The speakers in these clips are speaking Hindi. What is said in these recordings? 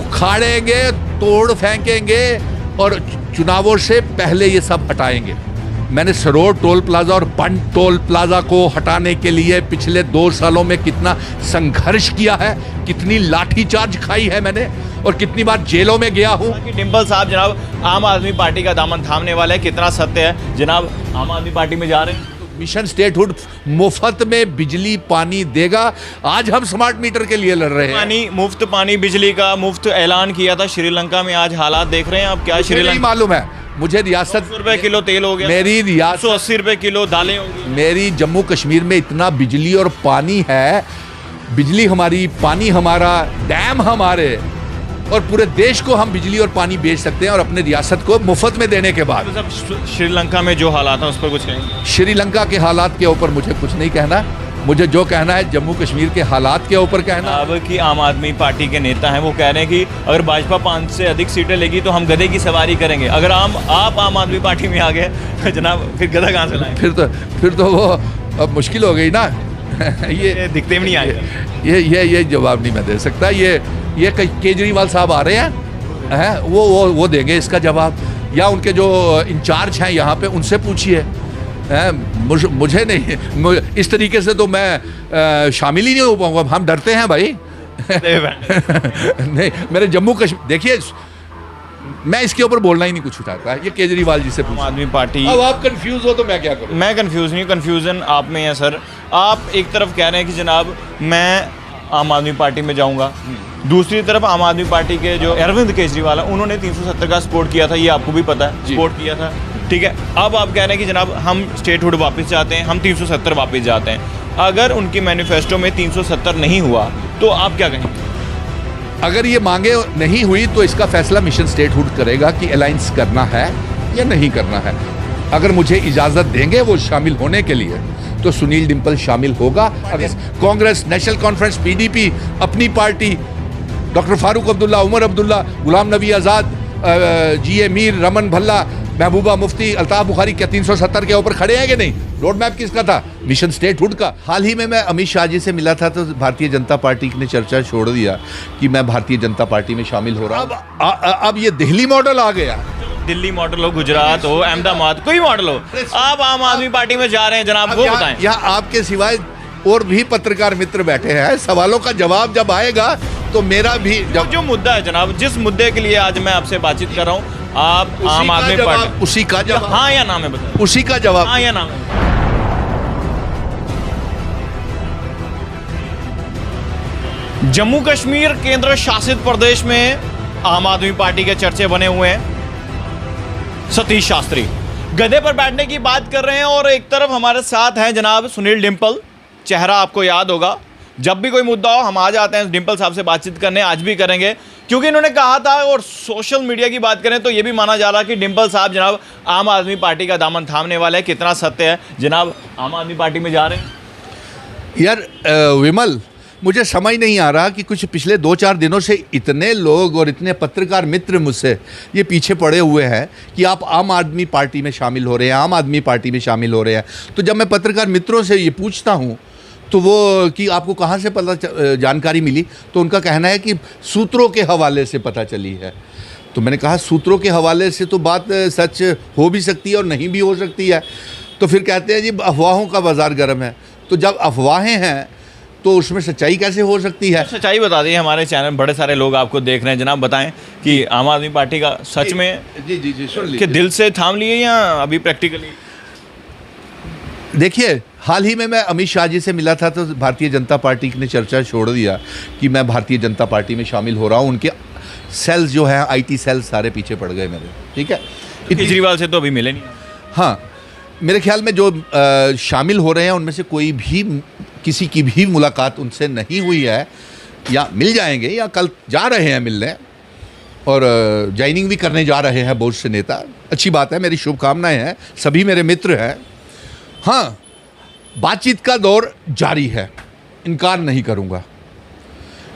उखाड़ेंगे, तोड़ फेंकेंगे और चुनावों से पहले ये सब हटाएंगे। मैंने सरोर टोल प्लाजा और बंद टोल प्लाजा को हटाने के लिए पिछले 2 सालों में कितना संघर्ष किया है, कितनी लाठीचार्ज खाई है मैंने और कितनी बार जेलों में गया हूँ। डिंपल साहब जनाब आम आदमी पार्टी का दामन थामने वाला है, कितना सत्य है जनाब? आम आदमी पार्टी में जा रहे हैं, मिशन स्टेटहुड मुफ्त में बिजली पानी देगा। आज हम स्मार्ट मीटर के लिए लड़ रहे हैं। पानी मुफ्त, पानी बिजली का मुफ्त ऐलान किया था श्रीलंका में, आज हालात देख रहे हैं आप क्या? श्रीलंका मालूम है मुझे, रियासत ₹100 किलो तेल हो गया, मेरी रियासत ₹180 किलो दालें होगी। मेरी जम्मू कश्मीर में इतना बिजली और पानी है, बिजली हमारी, पानी हमारा, डैम हमारे, और पूरे देश को हम बिजली और पानी बेच सकते हैं और अपने रियासत को मुफ्त में देने के बाद। तो श्रीलंका में जो हालात हैं उस पर कुछ कहेंगे? श्रीलंका के हालात के ऊपर मुझे कुछ नहीं कहना, मुझे जो कहना है जम्मू कश्मीर के हालात के ऊपर कहना। अब की आम आदमी पार्टी के नेता हैं वो कह रहे हैं कि अगर भाजपा 5 से अधिक सीटें लेगी तो हम गधे की सवारी करेंगे। अगर आप आम आदमी पार्टी में आ गए तो जनाब फिर गधा कहाँ से लाएंगे? फिर तो वो अब मुश्किल हो गई ना। ये दिखते भी नहीं आएंगे। ये जवाब नहीं मैं दे सकता। ये केजरीवाल साहब आ रहे हैं, वो देंगे इसका जवाब, या उनके जो इंचार्ज हैं यहाँ पे उनसे पूछिए। मुझे नहीं, इस तरीके से तो मैं शामिल ही नहीं हो पाऊंगा। हम डरते हैं भाई। नहीं, मेरे जम्मू कश्मीर देखिए, मैं इसके ऊपर बोलना ही नहीं कुछ उठाता। ये केजरीवाल जी से पूछो। आम आदमी पार्टी। अब आप कंफ्यूज हो तो मैं क्या करूं? मैं कंफ्यूज नहीं, कंफ्यूजन आप में है सर। आप एक तरफ कह रहे हैं कि जनाब मैं आम आदमी पार्टी में जाऊंगा, दूसरी तरफ आम आदमी पार्टी के जो अरविंद केजरीवाल है उन्होंने 370 का सपोर्ट किया था, ये आपको भी पता है, सपोर्ट किया था, ठीक है। अब आप कह रहे हैं कि जनाब हम स्टेटहुड वापस जाते हैं, हम 370 वापस जाते हैं। अगर उनकी मैनिफेस्टो में 370 नहीं हुआ तो आप क्या कहेंगे? अगर ये मांगे नहीं हुई तो इसका फैसला मिशन स्टेटहुड करेगा कि अलायंस करना है या नहीं करना है। अगर मुझे इजाज़त देंगे वो शामिल होने के लिए तो सुनील डिंपल शामिल होगा। अगर कांग्रेस, नेशनल कॉन्फ्रेंस, पीडीपी, अपनी पार्टी, डॉक्टर फारूक अब्दुल्ला, उमर अब्दुल्ला, गुलाम नबी आज़ाद, जीए मीर, रमन भल्ला, महबूबा मुफ्ती, अल्ताफ बुखारी क्या 370 के ऊपर खड़े हैं कि नहीं? रोड मैप किसका था? मिशन स्टेटहुड का। हाल ही में मैं अमित शाह जी से मिला था तो भारतीय जनता पार्टी ने चर्चा छोड़ दिया कि मैं भारतीय जनता पार्टी में शामिल हो रहा हूँ। अब ये दिल्ली मॉडल आ गया। दिल्ली मॉडल हो, गुजरात हो, अहमदाबाद, कोई मॉडल हो, आप आम आदमी पार्टी में जा रहे हैं जनाब, वो बताएं। यहाँ आपके सिवाय और भी पत्रकार मित्र बैठे हैं, सवालों का जवाब जब आएगा तो मेरा भी जो मुद्दा है जनाब, जिस मुद्दे के लिए आज मैं आपसे बातचीत कर रहा हूँ, आप आम आदमी पार्टी, उसी का जवाब, हाँ या ना में बताएं, उसी का जवाब, हाँ या ना में। जम्मू कश्मीर केंद्र शासित प्रदेश में आम आदमी पार्टी के चर्चे बने हुए हैं। सतीश शास्त्री गधे पर बैठने की बात कर रहे हैं और एक तरफ हमारे साथ हैं जनाब सुनील डिंपल। चेहरा आपको याद होगा, जब भी कोई मुद्दा हो हम आ जाते हैं डिंपल साहब से बातचीत करने, आज भी करेंगे क्योंकि इन्होंने कहा था। और सोशल मीडिया की बात करें तो ये भी माना जा रहा है कि डिंपल साहब जनाब आम आदमी पार्टी का दामन थामने वाले हैं। कितना सत्य है जनाब? आम आदमी पार्टी में जा रहे हैं यार? विमल, मुझे समझ नहीं आ रहा कि कुछ पिछले 2-4 दिनों से इतने लोग और इतने पत्रकार मित्र मुझसे ये पीछे पड़े हुए हैं कि आप आम आदमी पार्टी में शामिल हो रहे हैं, आम आदमी पार्टी में शामिल हो रहे हैं। तो जब मैं पत्रकार मित्रों से ये पूछता हूँ तो वो कि आपको कहाँ से पता जानकारी मिली, तो उनका कहना है कि सूत्रों के हवाले से पता चली है। तो मैंने कहा सूत्रों के हवाले से तो बात सच हो भी सकती है और नहीं भी हो सकती है। तो फिर कहते हैं जी अफवाहों का बाज़ार गर्म है। तो जब अफवाहें हैं तो उसमें सच्चाई कैसे हो सकती है? सच्चाई बता दी। हमारे चैनल बड़े सारे लोग आपको देख रहे हैं जनाब, बताएं कि आम आदमी पार्टी का सच में जी सुन लीजिए, कि दिल से थाम लिए या अभी प्रैक्टिकली? देखिए, हाल ही में मैं अमित शाह जी से मिला था तो भारतीय जनता पार्टी ने चर्चा छोड़ दिया कि मैं भारतीय जनता पार्टी में शामिल हो रहा हूँ। उनके सेल्स जो हैं, IT सेल्स सारे पीछे पड़ गए मेरे, ठीक है। केजरीवाल से तो अभी मिले नहीं। हाँ, मेरे ख्याल में जो शामिल हो रहे हैं उनमें से कोई भी, किसी की भी मुलाकात उनसे नहीं हुई है, या मिल जाएंगे या कल जा रहे हैं मिलने और ज्वाइनिंग भी करने जा रहे हैं बहुत से नेता। अच्छी बात है, मेरी शुभकामनाएं हैं, सभी मेरे मित्र हैं। हाँ, बातचीत का दौर जारी है, इनकार नहीं करूँगा,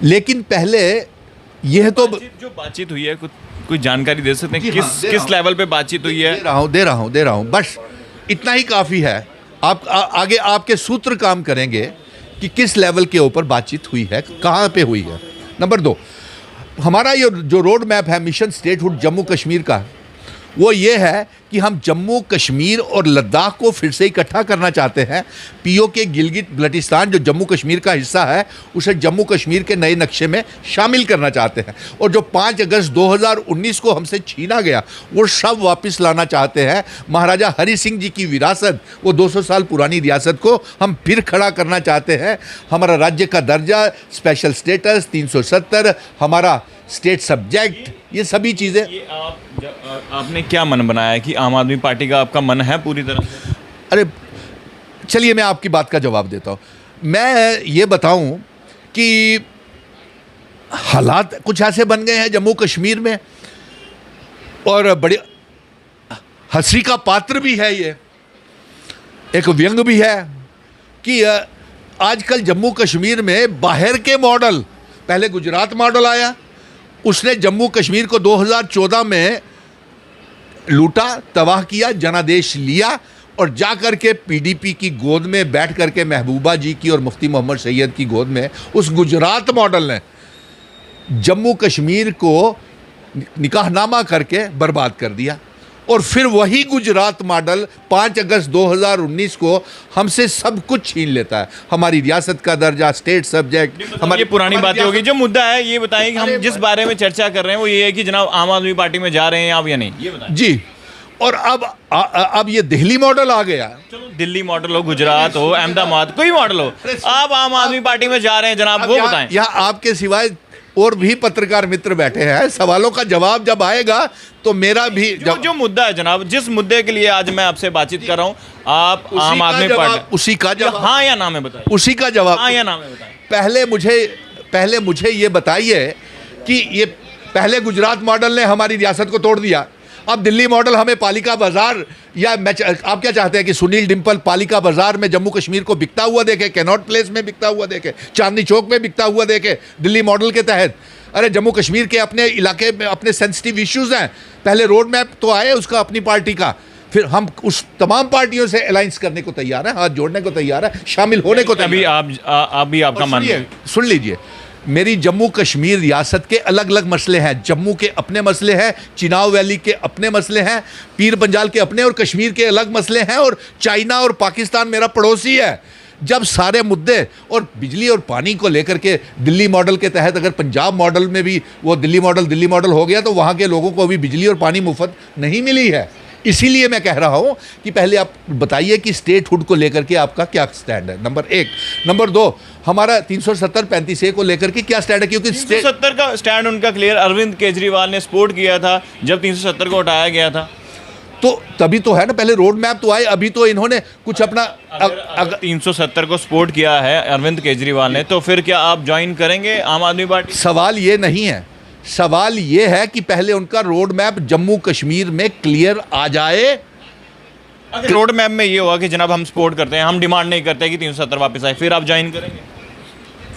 लेकिन पहले यह तो जो बातचीत हुई है कुछ जानकारी दे सकते हैं? किस लेवल पे बातचीत हुई है? दे रहा हूँ, बस इतना ही काफ़ी है। आप आगे आपके सूत्र काम करेंगे कि किस लेवल के ऊपर बातचीत हुई है, कहाँ पे हुई है। नंबर 2, हमारा ये जो रोड मैप है मिशन स्टेटहुड जम्मू कश्मीर का, वो ये है कि हम जम्मू कश्मीर और लद्दाख को फिर से इकट्ठा करना चाहते हैं। पीओके गिलगित बल्टिस्तान जो जम्मू कश्मीर का हिस्सा है उसे जम्मू कश्मीर के नए नक्शे में शामिल करना चाहते हैं। और जो 5 अगस्त 2019 को हमसे छीना गया वो सब वापस लाना चाहते हैं। महाराजा हरि सिंह जी की विरासत, वो 200 साल पुरानी रियासत को हम फिर खड़ा करना चाहते हैं। हमारा राज्य का दर्जा, स्पेशल स्टेटस, 370, हमारा स्टेट सब्जेक्ट, ये सभी चीज़ें। आपने क्या मन बनाया है कि आम आदमी पार्टी का आपका मन है पूरी तरह से? अरे चलिए मैं आपकी बात का जवाब देता हूँ। मैं ये बताऊँ कि हालात कुछ ऐसे बन गए हैं जम्मू कश्मीर में, और बड़ी हंसी का पात्र भी है, ये एक व्यंग भी है कि आजकल जम्मू कश्मीर में बाहर के मॉडल, पहले गुजरात मॉडल आया, उसने जम्मू कश्मीर को 2014 में लूटा, तबाह किया, जनादेश लिया और जा कर के पीडीपी की गोद में बैठ कर के महबूबा जी की और मुफ्ती मोहम्मद सैयद की गोद में उस गुजरात मॉडल ने जम्मू कश्मीर को निकाहनामा करके बर्बाद कर दिया। और फिर वही गुजरात मॉडल 5 अगस्त 2019 को हमसे सब कुछ छीन लेता है, हमारी रियासत का दर्जा, स्टेट सब्जेक्ट। हमारी पुरानी बातें होगी। जो मुद्दा है ये बताएं कि हम जिस बारे में चर्चा कर रहे हैं वो ये है कि जनाब आम आदमी पार्टी में जा रहे हैं आप या नहीं, ये बताएं। जी, और अब ये दिल्ली मॉडल आ गया। चलो दिल्ली मॉडल हो, गुजरात हो, अहमदाबाद, कोई मॉडल हो, आप आम आदमी पार्टी में जा रहे हैं जनाब, वो बताएं। यहाँ आपके सिवाय और भी पत्रकार मित्र बैठे हैं, सवालों का जवाब जब आएगा तो मेरा भी जो मुद्दा है जनाब, जिस मुद्दे के लिए आज मैं आपसे बातचीत कर रहा हूँ, आप आम आदमी पार्टी, उसी का जवाब, हाँ या ना में बताइए, उसी का जवाब, हाँ या ना में बताइए। पहले मुझे ये बताइए कि ये पहले गुजरात मॉडल ने हमारी रियासत को तोड़ दिया, अब दिल्ली मॉडल हमें पालिका बाजार, या आप क्या चाहते हैं कि सुनील डिम्पल पालिका बाजार में जम्मू कश्मीर को बिकता हुआ देखे, कैनॉट प्लेस में बिकता हुआ देखे, चांदनी चौक में बिकता हुआ देखे दिल्ली मॉडल के तहत? अरे जम्मू कश्मीर के अपने इलाके में अपने सेंसिटिव इश्यूज हैं, पहले रोड मैप तो आए उसका अपनी पार्टी का, फिर हम उस तमाम पार्टियों से अलायंस करने को तैयार है, हाथ जोड़ने को तैयार है, शामिल होने को तैयार है। अभी आपका मन सुन लीजिए, मेरी जम्मू कश्मीर रियासत के अलग अलग मसले हैं। जम्मू के अपने मसले हैं, चिनाव वैली के अपने मसले हैं, पीर पंजाल के अपने और कश्मीर के अलग मसले हैं, और चाइना और पाकिस्तान मेरा पड़ोसी है। जब सारे मुद्दे और बिजली और पानी को लेकर के दिल्ली मॉडल के तहत अगर पंजाब मॉडल में भी वो दिल्ली मॉडल हो गया तो वहाँ के लोगों को अभी बिजली और पानी मुफ्त नहीं मिली है। इसीलिए मैं कह रहा हूँ कि पहले आप बताइए कि स्टेटहुड को लेकर के आपका क्या स्टैंड है, नंबर 1। नंबर 2, हमारा 370-35A को लेकर के क्या स्टैंड है? क्योंकि 370 का स्टैंड उनका क्लियर, अरविंद केजरीवाल ने सपोर्ट किया था जब 370 को हटाया गया था, तो तभी तो है ना, पहले रोड मैप तो आए, अभी तो इन्होंने कुछ अपना अगर 370 को सपोर्ट किया है अरविंद केजरीवाल ने, तो फिर क्या आप ज्वाइन करेंगे आम आदमी पार्टी? सवाल ये नहीं है, सवाल ये है कि पहले उनका रोड मैप जम्मू कश्मीर में क्लियर आ जाए। अगर रोड मैप में ये होगा कि जनाब हम सपोर्ट करते हैं, हम डिमांड नहीं करते कि 370 वापस आए, फिर आप ज्वाइन करेंगे?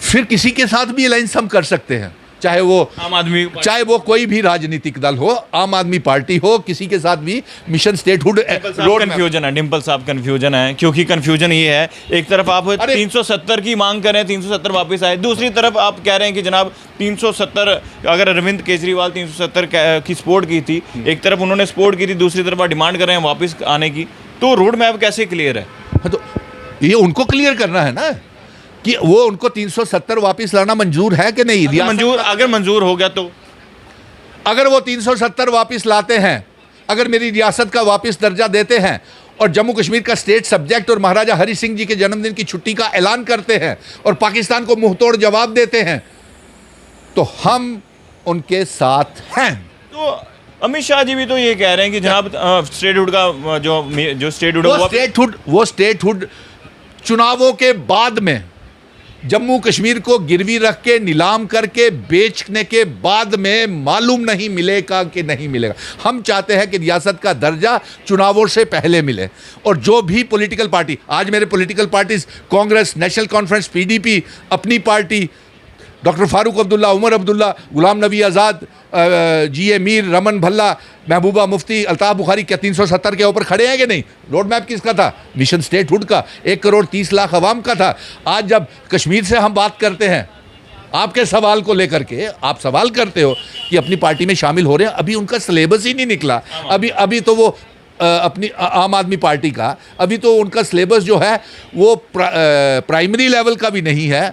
फिर किसी के साथ भी अलायंस हम कर सकते हैं, चाहे वो कोई भी राजनीतिक दल हो, आम आदमी पार्टी हो, किसी के साथ भी मिशन स्टेटहुड रोड कंफ्यूजन है। डिम्पल साहब कंफ्यूजन है, क्योंकि कंफ्यूजन ये है, एक तरफ आप 370 की मांग करें, 370 वापस आए, दूसरी तरफ आप कह रहे हैं कि जनाब 370, अगर अरविंद केजरीवाल 370 की सपोर्ट की थी, एक तरफ उन्होंने सपोर्ट की थी, दूसरी तरफ आप डिमांड कर रहे हैं वापस आने की, तो रोड मैप कैसे क्लियर है? तो ये उनको क्लियर करना है ना कि वो उनको 370 वापस लाना मंजूर है कि नहीं। अगर मंजूर हो गया तो, अगर वो 370 वापस लाते हैं, अगर मेरी रियासत का वापस दर्जा देते हैं और जम्मू कश्मीर का स्टेट सब्जेक्ट और महाराजा हरि सिंह जी के जन्मदिन की छुट्टी का ऐलान करते हैं और पाकिस्तान को मुंहतोड़ जवाब देते हैं, तो हम उनके साथ हैं। तो अमित शाह जी भी तो ये कह रहे हैं कि जनाब स्टेटहुड का जो स्टेटहुड वो स्टेटहुड चुनावों के बाद में जम्मू कश्मीर को गिरवी रख के नीलाम करके बेचने के बाद में मालूम नहीं मिलेगा कि नहीं मिलेगा। हम चाहते हैं कि रियासत का दर्जा चुनावों से पहले मिले, और जो भी पॉलिटिकल पार्टी, आज मेरे political parties Congress, national conference, PDP, अपनी पार्टी, डॉक्टर फारूक अब्दुल्ला, उमर अब्दुल्ला, गुलाम नबी आज़ाद, जी ए मीर, रमन भल्ला, महबूबा मुफ्ती, अल्ताफ़ बुखारी, क्या 370 के ऊपर खड़े हैं कि नहीं? रोड मैप किसका था? मिशन स्टेटहुड का, 1 करोड़ 30 लाख अवाम का था। आज जब कश्मीर से हम बात करते हैं आपके सवाल को लेकर के आप सवाल करते हो कि अपनी पार्टी में शामिल हो रहे हैं, अभी उनका सिलेबस ही नहीं निकला। अभी तो वो अपनी आम आदमी पार्टी का अभी तो उनका सिलेबस जो है वो प्राइमरी लेवल का भी नहीं है।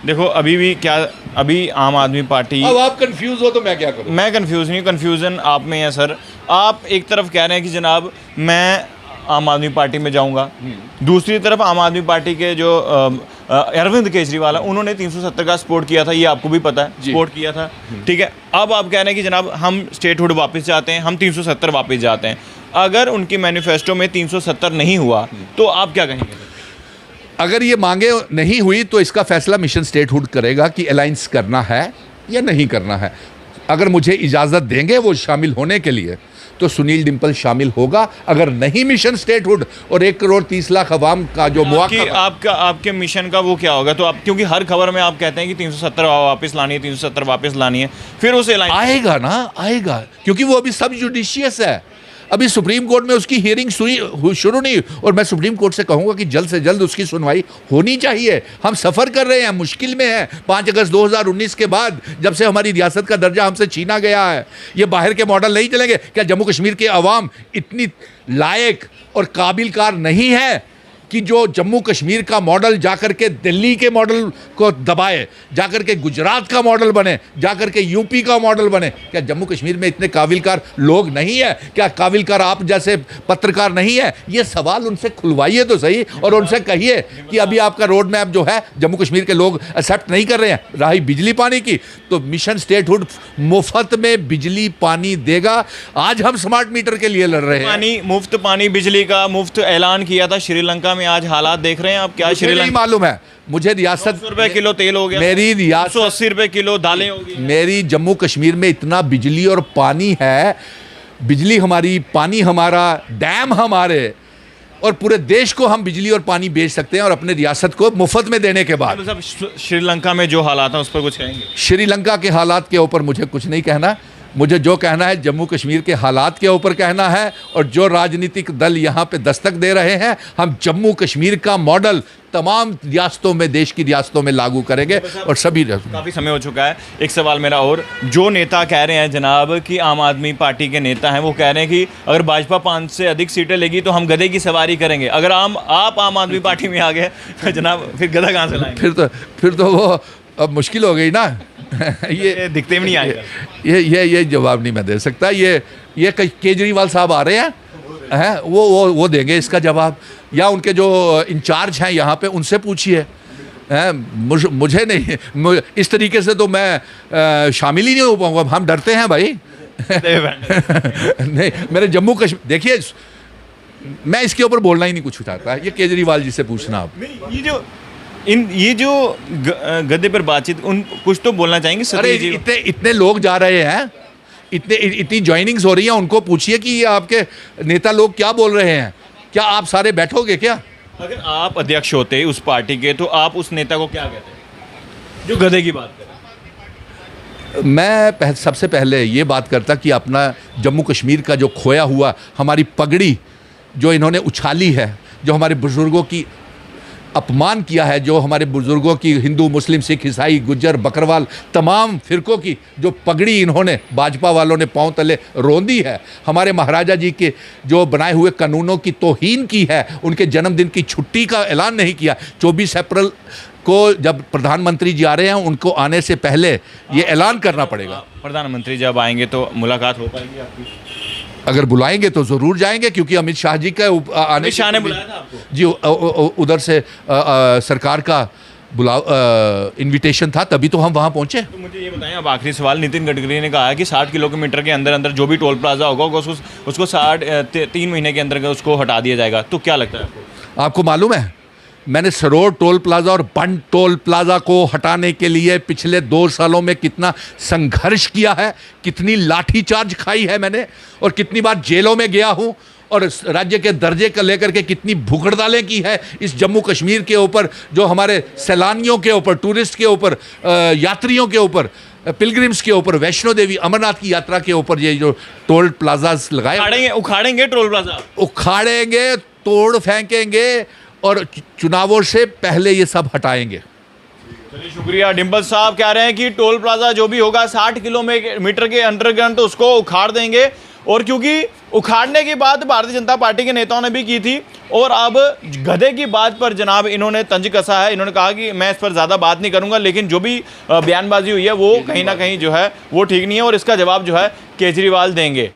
देखो अभी आम आदमी पार्टी, अब आप कंफ्यूज हो तो मैं क्या करूं? मैं कंफ्यूज नहीं, कंफ्यूजन आप में है सर। आप एक तरफ कह रहे हैं कि जनाब मैं आम आदमी पार्टी में जाऊंगा, दूसरी तरफ आम आदमी पार्टी के जो अरविंद केजरीवाल है उन्होंने 370 का सपोर्ट किया था, ये आपको भी पता है, सपोर्ट किया था, ठीक है। अब आप कह रहे हैं कि जनाब हम स्टेटहुड वापस जाते हैं, हम 370 वापस जाते हैं। अगर उनके मैनिफेस्टो में 370 नहीं हुआ तो आप क्या कहेंगे? अगर ये मांगे नहीं हुई तो इसका फैसला मिशन स्टेटहुड करेगा कि अलायंस करना है या नहीं करना है। अगर मुझे इजाज़त देंगे वो शामिल होने के लिए तो सुनील डिम्पल शामिल होगा। अगर नहीं मिशन स्टेटहुड और 1 करोड़ 30 लाख अवाम का जो आपके मिशन का वो क्या होगा? तो आप, क्योंकि हर खबर में आप कहते हैं कि 370 वापस लानी है, 370 वापस लानी है, फिर उसे आएगा ना, आएगा, क्योंकि वो अभी सब जुडिशियस है। अभी सुप्रीम कोर्ट में उसकी हियरिंग शुरू नहीं, और मैं सुप्रीम कोर्ट से कहूंगा कि जल्द से जल्द उसकी सुनवाई होनी चाहिए। हम सफ़र कर रहे हैं, मुश्किल में है। 5 अगस्त 2019 के बाद जब से हमारी रियासत का दर्जा हमसे छीना गया है, ये बाहर के मॉडल नहीं चलेंगे। क्या जम्मू कश्मीर के अवाम इतनी लायक और काबिल कार नहीं है कि जो जम्मू कश्मीर का मॉडल जाकर के दिल्ली के मॉडल को दबाए, जाकर के गुजरात का मॉडल बने, जाकर के यूपी का मॉडल बने? क्या जम्मू कश्मीर में इतने काबिलकार लोग नहीं है? क्या काबिलकार आप जैसे पत्रकार नहीं है? ये सवाल उनसे खुलवाइए तो सही, और उनसे कहिए कि अभी आपका रोड मैप जो है जम्मू कश्मीर के लोग एक्सेप्ट नहीं कर रहे हैं। रही बिजली पानी की, तो मिशन स्टेटहुड मुफ्त में बिजली पानी देगा। आज हम स्मार्ट मीटर के लिए लड़ रहे हैं। मुफ्त पानी बिजली का मुफ्त ऐलान किया था श्रीलंका में, आज हालात देख रहे हैं आप क्या? श्रीलंका मालूम है मुझे, रियासत ₹100 किलो तेल हो गया, मेरी रियासत 180 रुपए किलो दालें होगी। मेरी जम्मू कश्मीर में इतना बिजली और पानी है, बिजली हमारी, पानी हमारा, डैम हमारे, और पूरे देश को हम बिजली और पानी बेच सकते हैं, और अपने रियासत को मुफ्त में देने के बाद। श्रीलंका में जो हालात हैं उस पर कुछ कहेंगे? श्रीलंका के हालात के ऊपर मुझे कुछ नहीं कहना। मुझे जो कहना है जम्मू कश्मीर के हालात के ऊपर कहना है, और जो राजनीतिक दल यहाँ पे दस्तक दे रहे हैं, हम जम्मू कश्मीर का मॉडल तमाम रियासतों में, देश की रियासतों में लागू करेंगे। और सभी काफ़ी समय हो चुका है। एक सवाल मेरा और, जो नेता कह रहे हैं जनाब कि आम आदमी पार्टी के नेता हैं, वो कह रहे हैं कि अगर भाजपा 5 से अधिक सीटें लेगी तो हम गधे की सवारी करेंगे। अगर आप आम आदमी पार्टी में आ गए तो जनाब फिर गधा कहाँ से लाएंगे? फिर तो वो अब मुश्किल हो गई ना। ये दिखते भी नहीं आएगा। ये जवाब नहीं मैं दे सकता। ये केजरीवाल साहब आ रहे हैं, वो देंगे इसका जवाब, या उनके जो इंचार्ज हैं यहाँ पे उनसे पूछिए। मुझे नहीं, इस तरीके से तो मैं शामिल ही नहीं हो पाऊंगा। हम डरते हैं भाई। नहीं, मेरे जम्मू कश्मीर, देखिए मैं इसके ऊपर बोलना ही नहीं कुछ चाहता। ये केजरीवाल जी से पूछना आप। ये जो गद्दे पर बातचीत, उन कुछ तो बोलना चाहेंगे। अरे इतने लोग जा रहे हैं, इतनी ज्वाइनिंग्स हो रही हैं, उनको पूछिए कि ये आपके नेता लोग क्या बोल रहे हैं। क्या आप सारे बैठोगे क्या? अगर आप अध्यक्ष होते उस पार्टी के तो आप उस नेता को क्या कहते जो गधे की बात करे? मैं सबसे पहले ये बात करता कि अपना जम्मू कश्मीर का जो खोया हुआ, हमारी पगड़ी जो इन्होंने उछाली है, जो हमारे बुजुर्गों की अपमान किया है, जो हमारे बुजुर्गों की, हिंदू, मुस्लिम, सिख, ईसाई, गुज्जर, बकरवाल, तमाम फिरकों की जो पगड़ी इन्होंने भाजपा वालों ने पांव तले रोंदी है, हमारे महाराजा जी के जो बनाए हुए कानूनों की तौहीन की है, उनके जन्मदिन की छुट्टी का ऐलान नहीं किया। 24 अप्रैल को जब प्रधानमंत्री जी आ रहे हैं, उनको आने से पहले ये ऐलान करना पड़ेगा। प्रधानमंत्री जब आएंगे तो मुलाकात हो पाएगी आपकी? अगर बुलाएंगे तो ज़रूर जाएंगे, क्योंकि अमित शाह जी का आने, अमित शाह ने बुलाया था आपको? जी, उधर से सरकार का इनविटेशन था, तभी तो हम वहाँ पहुँचे। तो मुझे ये बताएं, अब आखिरी सवाल, नितिन गडकरी ने कहा कि 60 किलोमीटर के अंदर अंदर जो भी टोल प्लाजा होगा उसको 3 महीने के अंदर उसको हटा दिया जाएगा। तो क्या लगता है आपको? आपको मालूम है, मैंने सरोड टोल प्लाजा और बंड टोल प्लाजा को हटाने के लिए पिछले 2 सालों में कितना संघर्ष किया है, कितनी लाठीचार्ज खाई है मैंने, और कितनी बार जेलों में गया हूं, और राज्य के दर्जे को लेकर के कितनी भुगड़दालें की है इस जम्मू कश्मीर के ऊपर, जो हमारे सैलानियों के ऊपर, टूरिस्ट के ऊपर, यात्रियों के ऊपर, पिलग्रिम्स के ऊपर, वैष्णो देवी, अमरनाथ की यात्रा के ऊपर ये जो टोल प्लाजास लगाए, उखाड़ेंगे टोल प्लाजा, उखाड़ेंगे, तोड़ फेंकेंगे, और चुनावों से पहले ये सब हटाएंगे। चलिए शुक्रिया। डिंपल साहब कह रहे हैं कि टोल प्लाजा जो भी होगा 60 किलोमीटर के अंडरग्राउंड उसको उखाड़ देंगे, और क्योंकि उखाड़ने की बात भारतीय जनता पार्टी के नेताओं ने भी की थी, और अब गधे की बात पर जनाब इन्होंने तंज कसा है। इन्होंने कहा कि मैं इस पर ज़्यादा बात नहीं करूंगा, लेकिन जो भी बयानबाजी हुई है वो कहीं ना कहीं जो है वो ठीक नहीं है, और इसका जवाब जो है केजरीवाल देंगे।